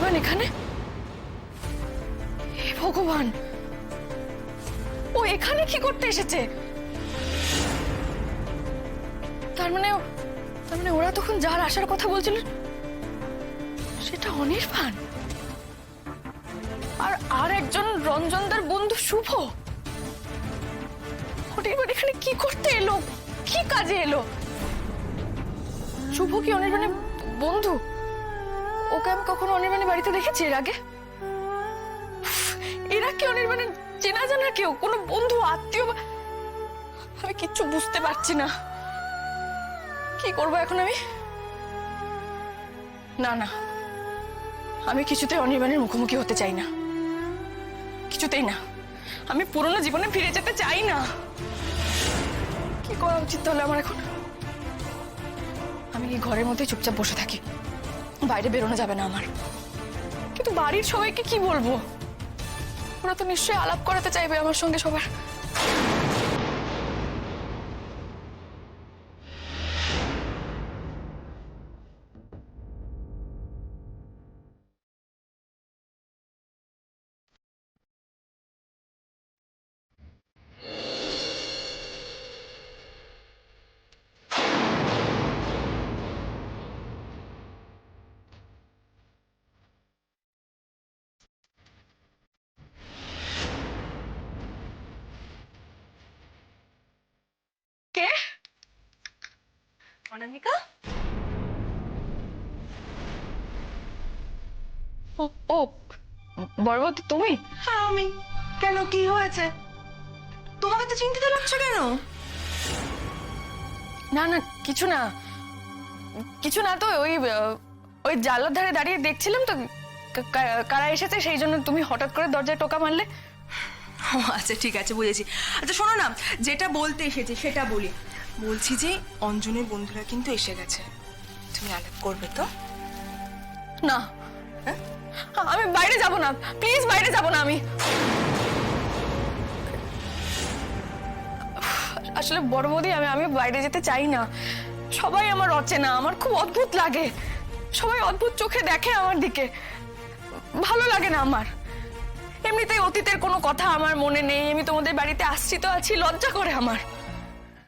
অনির্বাণ এখানে? হে ভগবান, ও এখানে কি করতে এসেছে? তার মানে ওরা তখন যার আসার কথা বলছিল সেটা অনির্বাণ, আর একজন রঞ্জনদার বন্ধু শুভ। অনির্বাণ এখানে কি করতে এলো, কি কাজে এলো? শুভ কি অনির্বাণের বন্ধু? ওকে আমি কখনো অনির্বাণের বাড়িতে দেখেছি এর আগে? এরা কি অনির্বাণের চেনা জানা কেউ, কোনো বন্ধু আত্মীয়? আমি কিচ্ছু বুঝতে পারছি না। কি করবো এখন আমি? না না, আমি কিছুতেই অনির্বাণের মুখোমুখি হতে চাই না, কিছুতেই না। আমি পুরনো জীবনে ফিরে যেতে চাই না। কি করা উচিত তাহলে আমার এখন? আমি এই ঘরের মধ্যে চুপচাপ বসে থাকি, বাইরে বেরোনো যাবে না আমার। কিন্তু বাড়ির সবাইকে কি বলবো? ওরা তো নিশ্চয়ই আলাপ করাতে চাইবে আমার সঙ্গে সবার। কে? অনামিকা? ও ও, বড়বতী তুমি? হ্যাঁ আমি। কেন, কি হয়েছে? তোমাকে তো চিন্তিত লাগছে কেন? না না, কিছু না, কিছু না। তো ওই জানলার ধারে দাঁড়িয়ে দেখছিলাম তো কারা এসেছে, সেই জন্য তুমি হঠাৎ করে দরজায় টোকা মারলে। ও আচ্ছা, ঠিক আছে, বুঝেছি। আচ্ছা শোনো না, যেটা বলতে এসেছি সেটা বলি। বলছি যে অঞ্জনের বন্ধুরা কিন্তু এসে গেছে, তুমি আলাপ করবে তো? না, হ্যাঁ? আমি বাইরে যাব না, প্লিজ বাইরে যাব না আমি। আসলে বড় বৌদি, আমি বাইরে যেতে চাই না। সবাই আমার অচেনা, আমার খুব অদ্ভুত লাগে। সবাই অদ্ভুত চোখে দেখে আমার দিকে, ভালো লাগে না আমার। এমনিতেই অতীতের কোনো কথা আমার মনে নেই। আমি তোমাদের বাড়িতে আশ্রিত আছি, লজ্জা করে আমার।